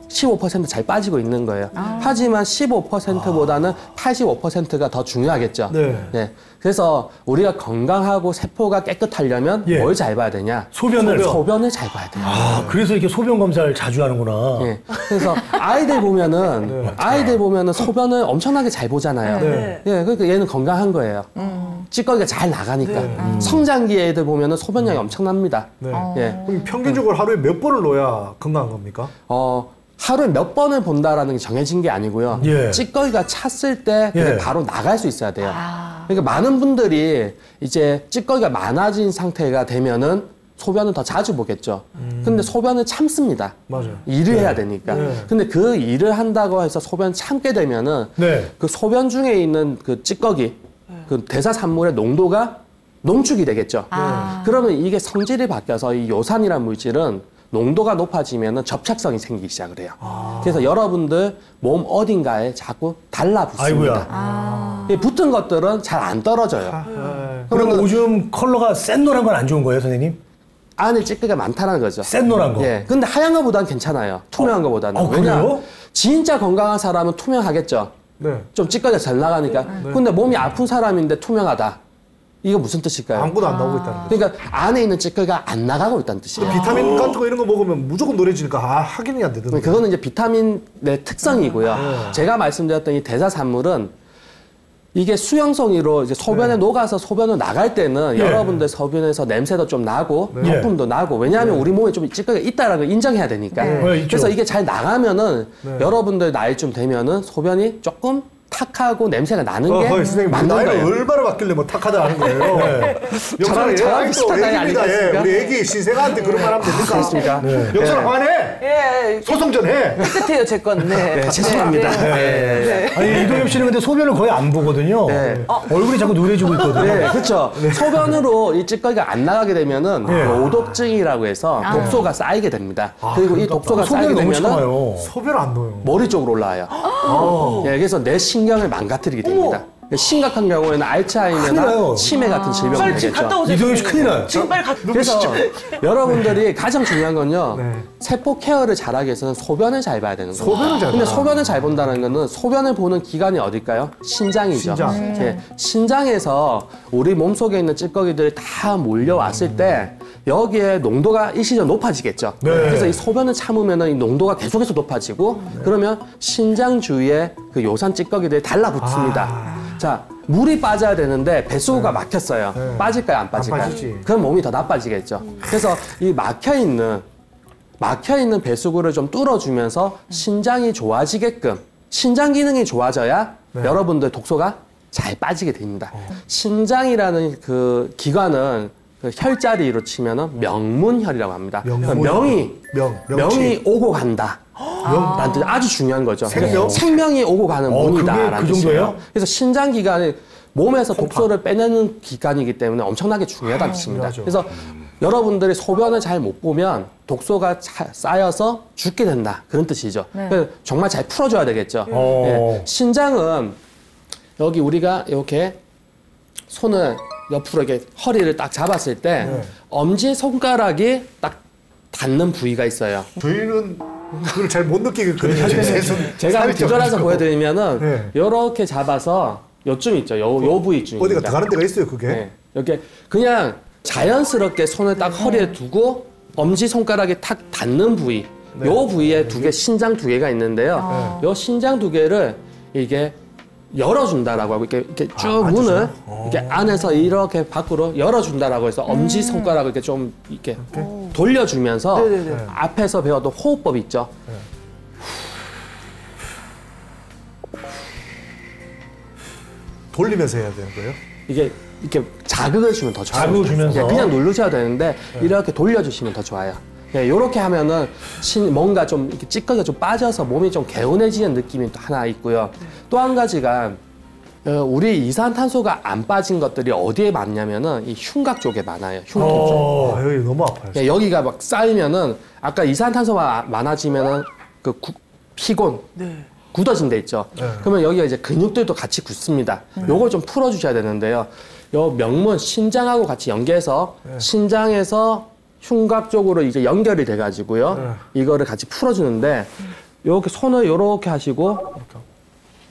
15%잘 빠지고 있는 거예요. 하지만 15%보다는 85%가 더 중요하겠죠. 네. 그래서 우리가 건강하고 세포가 깨끗하려면 뭘 잘 봐야 되냐? 소변을 잘 봐야 돼요. 그래서 이렇게 소변 검사를 자주 하는구나. 예. 그래서 아이들 보면은 소변을 엄청나게 잘 보잖아요. 예. 그러니까 얘는 건강한 거예요. 찌꺼기가 잘 나가니까. 성장기 애들 보면은 소변량이 엄청납니다. 예. 그럼 평균적으로 하루에 몇 번을 넣어야 건강한 겁니까? 하루에 몇 번을 본다라는 게 정해진 게 아니고요. 찌꺼기가 찼을 때 그게 바로 나갈 수 있어야 돼요. 그러니까 많은 분들이 이제 찌꺼기가 많아진 상태가 되면은 소변은 더 자주 보겠죠. 근데 소변을 참습니다. 맞아요. 일을 해야 되니까. 근데 그 일을 한다고 해서 소변 참게 되면은 그 소변 중에 있는 그 찌꺼기, 그 대사산물의 농도가 농축이 되겠죠. 그러면 이게 성질이 바뀌어서 이 요산이라는 물질은 농도가 높아지면 접착성이 생기기 시작을 해요. 그래서 여러분들 몸 어딘가에 자꾸 달라붙습니다. 붙은 것들은 잘 안 떨어져요. 그럼 오줌 컬러가 센 노란 건 안 좋은 거예요, 선생님? 안에 찌꺼기가 많다는 거죠. 센 노란 거. 예. 근데 하얀 거보다는 괜찮아요. 투명한 거보다는. 왜냐? 그래요? 진짜 건강한 사람은 투명하겠죠. 좀 찌꺼기가 잘 나가니까. 근데 몸이 아픈 사람인데 투명하다. 이거 무슨 뜻일까요? 아무것도 안 나오고 있다는 거죠. 그러니까 안에 있는 찌꺼기가 안 나가고 있다는 뜻이에요. 비타민 같은 거 이런 거 먹으면 무조건 노래지니까 확인이 안 되던데. 그거는 이제 비타민의 특성이고요. 제가 말씀드렸던 이 대사산물은 이게 수용성으로 이제 소변에 녹아서 소변을 나갈 때는 여러분들 소변에서 냄새도 좀 나고 거품도 나고, 왜냐하면 우리 몸에 좀 찌꺼기가 있다는 걸 인정해야 되니까. 그래서 이게 잘 나가면은 여러분들 나이쯤 되면은 소변이 조금 탁하고 냄새가 나는 게 선생님, 맞는 나이가 거예요. 얼마나 바뀌길래 뭐 탁하다 하는 거예요. 저랑 비슷한 나이 아니겠습니까? 우리 애기 신생아한테 그런 말 하면 됩니까? 그렇습니까? 영철아 화내. 소송 전 해. 깨끗해요, 제 건. 죄송합니다. 아니, 이도엽 씨는 근데 소변을 거의 안 보거든요. 얼굴이 자꾸 노래지고 있거든요. 그렇죠. 소변으로 이 찌꺼기가 안 나가게 되면은 그 오독증이라고 해서 독소가 쌓이게 됩니다. 그리고 이 독소가 쌓이게 되면은 소변 안 넣어요. 머리 쪽으로 올라와요. 그래서 내 신경을 망가뜨리게 됩니다. 심각한 경우에는 알츠하이머나 치매 같은 질병이 빨리 지금 되겠죠. 갔다 오세요. 이도엽 씨 큰일 나요. 지금 빨리 갔다 그래서 여러분들이 가장 중요한 건요. 세포 케어를 잘하기 위해서는 소변을 잘 봐야 되는 거예요. 소변을 잘 근데 봐. 소변을 잘 본다는 거는 소변을 보는 기관이 어딜까요? 신장이죠. 신장에서 우리 몸속에 있는 찌꺼기들이 다 몰려왔을 때 여기에 농도가 일시적으로 높아지겠죠. 그래서 이 소변을 참으면 이 농도가 계속해서 높아지고 그러면 신장 주위에 그 요산 찌꺼기들이 달라붙습니다. 자, 물이 빠져야 되는데 뱃속가 막혔어요. 빠질까요, 안 빠질까요? 안 빠지지. 그럼 몸이 더 나빠지겠죠. 그래서 이 막혀있는 뱃속을 좀 뚫어주면서 신장이 좋아지게끔, 신장 기능이 좋아져야 여러분들 독소가 잘 빠지게 됩니다. 신장이라는 그 기관은 그 혈자리로 치면은 명문혈이라고 합니다. 명이 오고 간다. 라는 뜻, 아주 중요한 거죠. 생명이 오고 가는 문이다라는 그 뜻이에요. 그래서 신장 기관이 몸에서 독소를 빼내는 기관이기 때문에 엄청나게 중요하다는 뜻입니다. 그래서 여러분들이 소변을 잘 못 보면 독소가 쌓여서 죽게 된다, 그런 뜻이죠. 그래서 정말 잘 풀어줘야 되겠죠. 신장은 여기 우리가 이렇게 손을 옆으로 이렇게 허리를 딱 잡았을 때 엄지 손가락이 딱 닿는 부위가 있어요. 저희는 그걸 잘 못 느끼겠거든요. 제가 한번 뒤돌아서 보여드리면은 이렇게 잡아서 요쯤 있죠. 요 부위쯤입니다. 어디가 들어가는 데가 있어요, 그게? 이렇게 그냥 자연스럽게 손을 딱 허리에 두고 엄지 손가락이 탁 닿는 부위, 요 부위에 신장 두 개가 있는데요. 요 신장 두 개를 이게 열어준다라고 하고 이렇게 쭉 문을 이렇게 안에서 이렇게 밖으로 열어준다라고 해서 엄지 손가락을 이렇게 좀 이렇게 돌려주면서 앞에서 배웠던 호흡법이 있죠. 돌리면서 해야 되는 거예요? 이게 이렇게 자극을 주면 더 좋아요. 자극을 주면서? 그냥 누르셔야 되는데 이렇게 돌려주시면 더 좋아요. 이렇게 하면은 뭔가 좀 이렇게 찌꺼기가 좀 빠져서 몸이 좀 개운해지는 느낌이 또 하나 있고요. 또 한 가지가 우리 이산탄소가 안 빠진 것들이 어디에 많냐면은 이 흉곽 쪽에 많아요. 흉곽 쪽. 여기 너무 아파요. 여기가 막 쌓이면은 아까 이산탄소가 많아지면은 그 피곤. 굳어진 데 있죠. 그러면 여기가 이제 근육들도 같이 굳습니다. 요걸 좀 풀어주셔야 되는데요. 요 명문 신장하고 같이 연계해서 신장에서 흉곽 쪽으로 이제 연결이 돼가지고요. 이거를 같이 풀어주는데 이렇게 손을 이렇게 하시고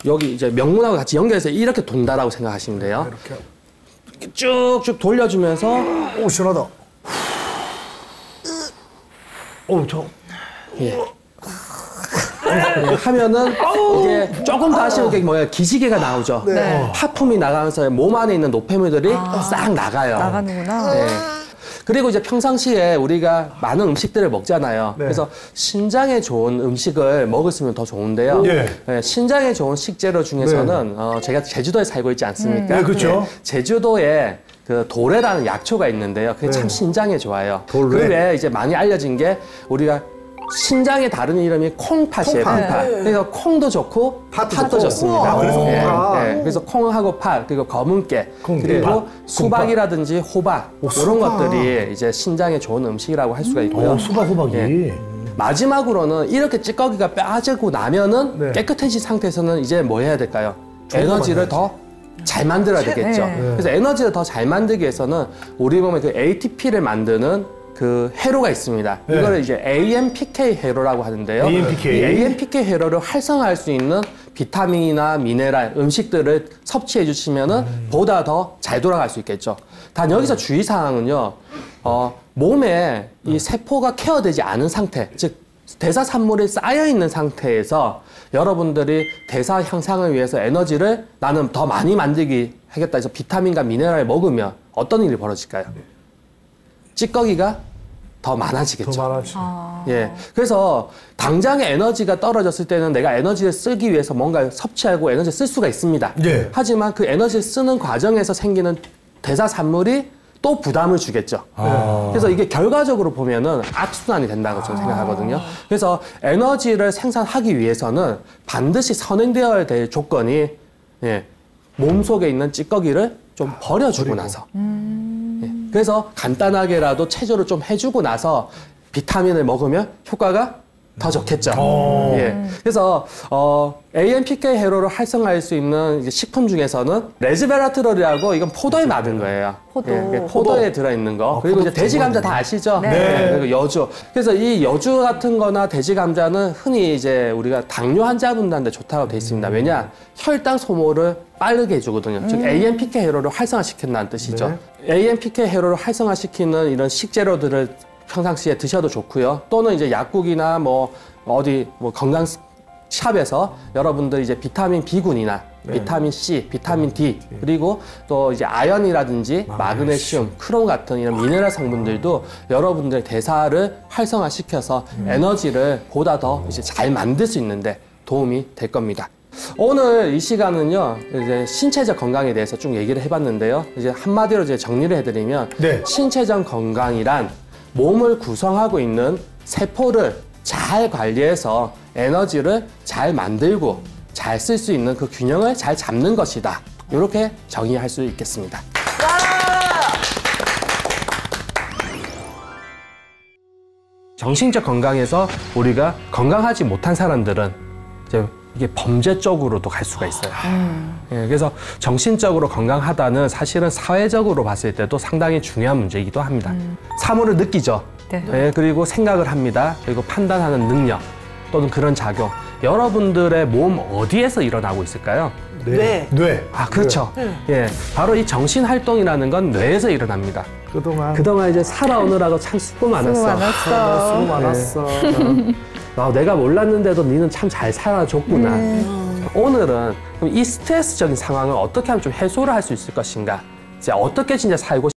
여기 이제 명문하고 같이 연결해서 이렇게 돈다라고 생각하시면 돼요. 이렇게 쭉쭉 돌려주면서 오, 시원하다. 오, 예. 하면은 이게 조금 더 하시면 이게 뭐야 기지개가 나오죠. 네. 하품이 나가면서 몸 안에 있는 노폐물들이 싹 나가요. 나가는구나. 네. 그리고 이제 평상시에 우리가 많은 음식들을 먹잖아요. 네. 그래서 신장에 좋은 음식을 먹었으면 더 좋은데요. 예. 네, 신장에 좋은 식재료 중에서는 제가 제주도에 살고 있지 않습니까? 네, 그렇죠. 제주도에 그 도래라는 약초가 있는데요. 그게 참 신장에 좋아요. 도래. 그 외에 이제 많이 알려진 게 우리가 신장의 다른 이름이 콩팥이에요. 콩팥. 콩팥. 그래서 콩도 좋고 팥도 팥도 좋고. 좋습니다. 우와, 그래서 콩팥. 그래서 콩하고 팥 그리고 검은깨 콩깨. 그리고 팥. 수박이라든지 호박 이런 수박. 것들이 이제 신장에 좋은 음식이라고 할 수가 있고요. 수박 호박이. 예. 마지막으로는 이렇게 찌꺼기가 빠지고 나면은 네. 깨끗해진 상태에서는 이제 뭐 해야 될까요? 에너지를 더 잘 만들어야 되겠죠. 네. 그래서 에너지를 더 잘 만들기 위해서는 우리 몸에 그 ATP를 만드는 그 회로가 있습니다. 네. 이거를 이제 AMPK 회로라고 하는데요. AMPK. 이 AMPK 회로를 활성화할 수 있는 비타민이나 미네랄, 음식들을 섭취해 주시면은 보다 더 잘 돌아갈 수 있겠죠. 단 여기서 주의사항은요, 몸에 이 세포가 케어되지 않은 상태, 즉 대사 산물이 쌓여 있는 상태에서 여러분들이 대사 향상을 위해서 에너지를 나는 더 많이 만들기 하겠다 해서 비타민과 미네랄을 먹으면 어떤 일이 벌어질까요? 찌꺼기가 더 많아지겠죠. 더 많아지. 예. 그래서 당장의 에너지가 떨어졌을 때는 내가 에너지를 쓰기 위해서 뭔가 섭취하고 에너지를 쓸 수가 있습니다. 예. 하지만 그 에너지를 쓰는 과정에서 생기는 대사 산물이 또 부담을 주겠죠. 그래서 이게 결과적으로 보면은 악순환이 된다고 저는 생각하거든요. 그래서 에너지를 생산하기 위해서는 반드시 선행되어야 될 조건이 몸속에 있는 찌꺼기를 좀 버려주고 나서 그래서 간단하게라도 체조를 좀 해주고 나서 비타민을 먹으면 효과가 더 좋겠죠. 예. 그래서 AMPK 회로를 활성화할 수 있는 이제 식품 중에서는 레즈베라트롤이라고 이건 포도에 맞은 거예요. 포도. 예, 포도에 들어있는 거. 그리고 이제 돼지 감자 다 아시죠? 네. 그리고 여주. 그래서 이 여주 같은 거나 돼지 감자는 흔히 이제 우리가 당뇨 환자분들한테 좋다고 돼 있습니다. 왜냐? 혈당 소모를 빠르게 해주거든요. 즉 AMPK 회로를 활성화시킨다는 뜻이죠. AMPK 회로를 활성화시키는 이런 식재료들을 평상시에 드셔도 좋고요. 또는 이제 약국이나 뭐 어디 뭐 건강 샵에서 여러분들 이제 비타민 B군이나 비타민 C, 비타민 D 그리고 또 이제 아연이라든지 마그네슘, 크롬 같은 이런 미네랄 성분들도 여러분들 대사를 활성화시켜서 에너지를 보다 더 이제 잘 만들 수 있는데 도움이 될 겁니다. 오늘 이 시간은요, 이제 신체적 건강에 대해서 쭉 얘기를 해봤는데요. 이제 한마디로 이제 정리를 해드리면 네. 신체적 건강이란 몸을 구성하고 있는 세포를 잘 관리해서 에너지를 잘 만들고 잘 쓸 수 있는 그 균형을 잘 잡는 것이다. 이렇게 정의할 수 있겠습니다. 정신적 건강에서 우리가 건강하지 못한 사람들은 이제 이게 범죄 쪽으로도 갈 수가 있어요. 예, 그래서 정신적으로 건강하다는 사실은 사회적으로 봤을 때도 상당히 중요한 문제이기도 합니다. 사물을 느끼죠. 네. 예, 그리고 생각을 합니다. 그리고 판단하는 능력 또는 그런 작용. 여러분들의 몸 어디에서 일어나고 있을까요? 네. 뇌. 아, 그렇죠. 예, 바로 이 정신 활동이라는 건 뇌에서 일어납니다. 그동안 이제 살아오느라고 참 수고 많았어. 수고 많았어. 내가 몰랐는데도 니는 참 잘 살아줬구나. 오늘은 그럼 이 스트레스적인 상황을 어떻게 하면 좀 해소를 할 수 있을 것인가? 이제 어떻게 진짜 살고